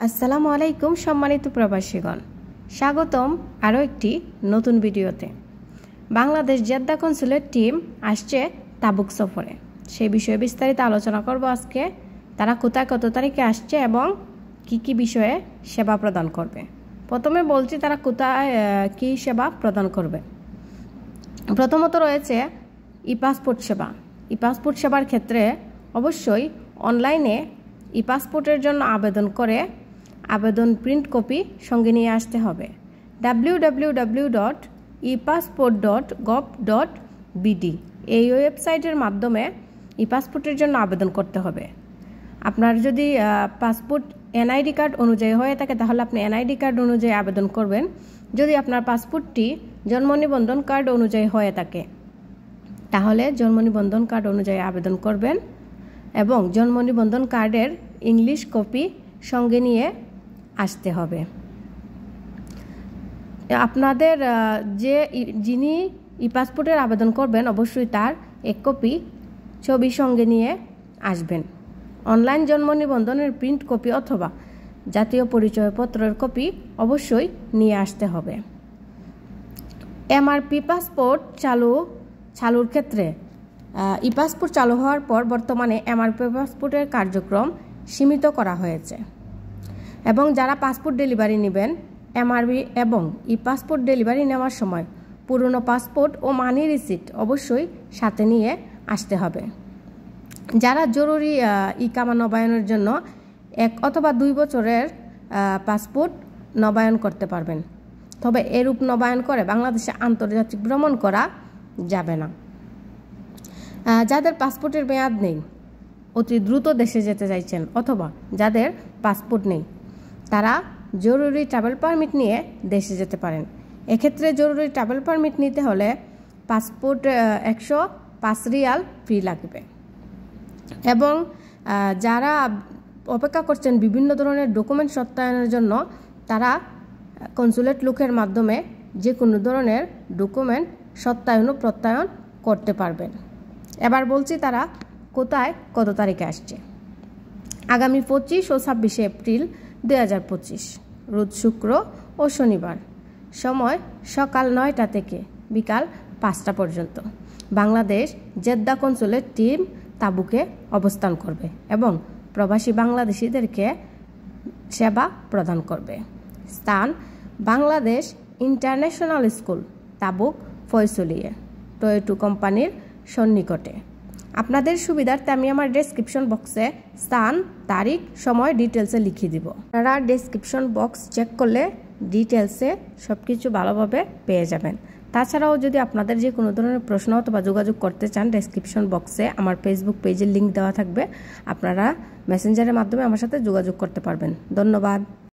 আসসালামু আলাইকুম সম্মানিত প্রবাসীগণ, স্বাগতম আরও একটি নতুন ভিডিওতে। বাংলাদেশ জেদ্দা কনসুলেট টিম আসছে তাবুক সফরে। সেই বিষয়ে বিস্তারিত আলোচনা করব আজকে। তারা কোথায় কত তারিখে আসছে এবং কি বিষয়ে সেবা প্রদান করবে। প্রথমে বলছি তারা কোথায় কি সেবা প্রদান করবে। প্রথমত রয়েছে ই পাসপোর্ট সেবা। ই পাসপোর্ট সেবার ক্ষেত্রে অবশ্যই অনলাইনে ই পাসপোর্টের জন্য আবেদন করে আবেদন প্রিন্ট কপি সঙ্গে নিয়ে আসতে হবে। www.epassport.gov.bd এই ওয়েবসাইটের মাধ্যমে ই পাসপোর্টের জন্য আবেদন করতে হবে। আপনার যদি পাসপোর্ট এনআইডি কার্ড অনুযায়ী হয়ে থাকে তাহলে আপনি এনআইডি কার্ড অনুযায়ী আবেদন করবেন। যদি আপনার পাসপোর্টটি জন্ম নিবন্ধন কার্ড অনুযায়ী হয়ে থাকে তাহলে জন্ম নিবন্ধন কার্ড অনুযায়ী আবেদন করবেন এবং জন্ম নিবন্ধন কার্ডের ইংলিশ কপি সঙ্গে নিয়ে আসতে হবে। আপনাদের যিনি ই পাসপোর্টের আবেদন করবেন অবশ্যই তার এক কপি ছবি সঙ্গে নিয়ে আসবেন। অনলাইন জন্ম নিবন্ধনের প্রিন্ট কপি অথবা জাতীয় পরিচয়পত্রের কপি অবশ্যই নিয়ে আসতে হবে। এমআরপি পাসপোর্ট চালুর ক্ষেত্রে ই পাসপোর্ট চালু হওয়ার পর বর্তমানে এমআরপি পাসপোর্টের কার্যক্রম সীমিত করা হয়েছে এবং যারা পাসপোর্ট ডেলিভারি নেবেন এমআরপি এবং ই পাসপোর্ট ডেলিভারি নেওয়ার সময় পুরনো পাসপোর্ট ও মানি রিসিট অবশ্যই সাথে নিয়ে আসতে হবে। যারা জরুরি ইকামা নবায়নের জন্য 1 অথবা 2 বছরের পাসপোর্ট নবায়ন করতে পারবেন, তবে এরূপ নবায়ন করে বাংলাদেশে আন্তর্জাতিক ভ্রমণ করা যাবে না। যাদের পাসপোর্টের মেয়াদ নেই, অতি দ্রুত দেশে যেতে চাইছেন অথবা যাদের পাসপোর্ট নেই তারা জরুরি ট্রাভেল পারমিট নিয়ে দেশে যেতে পারেন। এক্ষেত্রে জরুরি ট্রাভেল পারমিট নিতে হলে পাসপোর্ট 105 রিয়াল ফি লাগবে এবং যারা অপেক্ষা করছেন বিভিন্ন ধরনের ডকুমেন্ট সত্যায়নের জন্য তারা কনসুলেট লোকের মাধ্যমে যে কোনো ধরনের ডকুমেন্ট সত্যায়ন ও প্রত্যয়ন করতে পারবেন। এবার বলছি তারা কোথায় কত তারিখে আসছে। আগামী 25 ও 26 এপ্রিল 2025 রোজ শুক্র ও শনিবার, সময় সকাল 9টা থেকে বিকাল 5টা পর্যন্ত বাংলাদেশ জেদ্দা কনসুলেট টিম তাবুকে অবস্থান করবে এবং প্রবাসী বাংলাদেশিদেরকে সেবা প্রদান করবে। স্থান বাংলাদেশ ইন্টারন্যাশনাল স্কুল, তাবুক, ফয়সলিয়া, টয়োটো কোম্পানির সন্নিকটে। আপনাদের সুবিধার্থে আমি আমার ডেসক্রিপশন বক্সে স্থান, তারিখ, সময় ডিটেলসে লিখে দিব। আপনারা ডেসক্রিপশন বক্স চেক করলে ডিটেলসে সব কিছু ভালোভাবে পেয়ে যাবেন। তাছাড়াও যদি আপনাদের যে কোনো ধরনের প্রশ্ন অথবা যোগাযোগ করতে চান, ডেসক্রিপশন বক্সে আমার ফেসবুক পেজের লিঙ্ক দেওয়া থাকবে। আপনারা মেসেঞ্জারের মাধ্যমে আমার সাথে যোগাযোগ করতে পারবেন। ধন্যবাদ।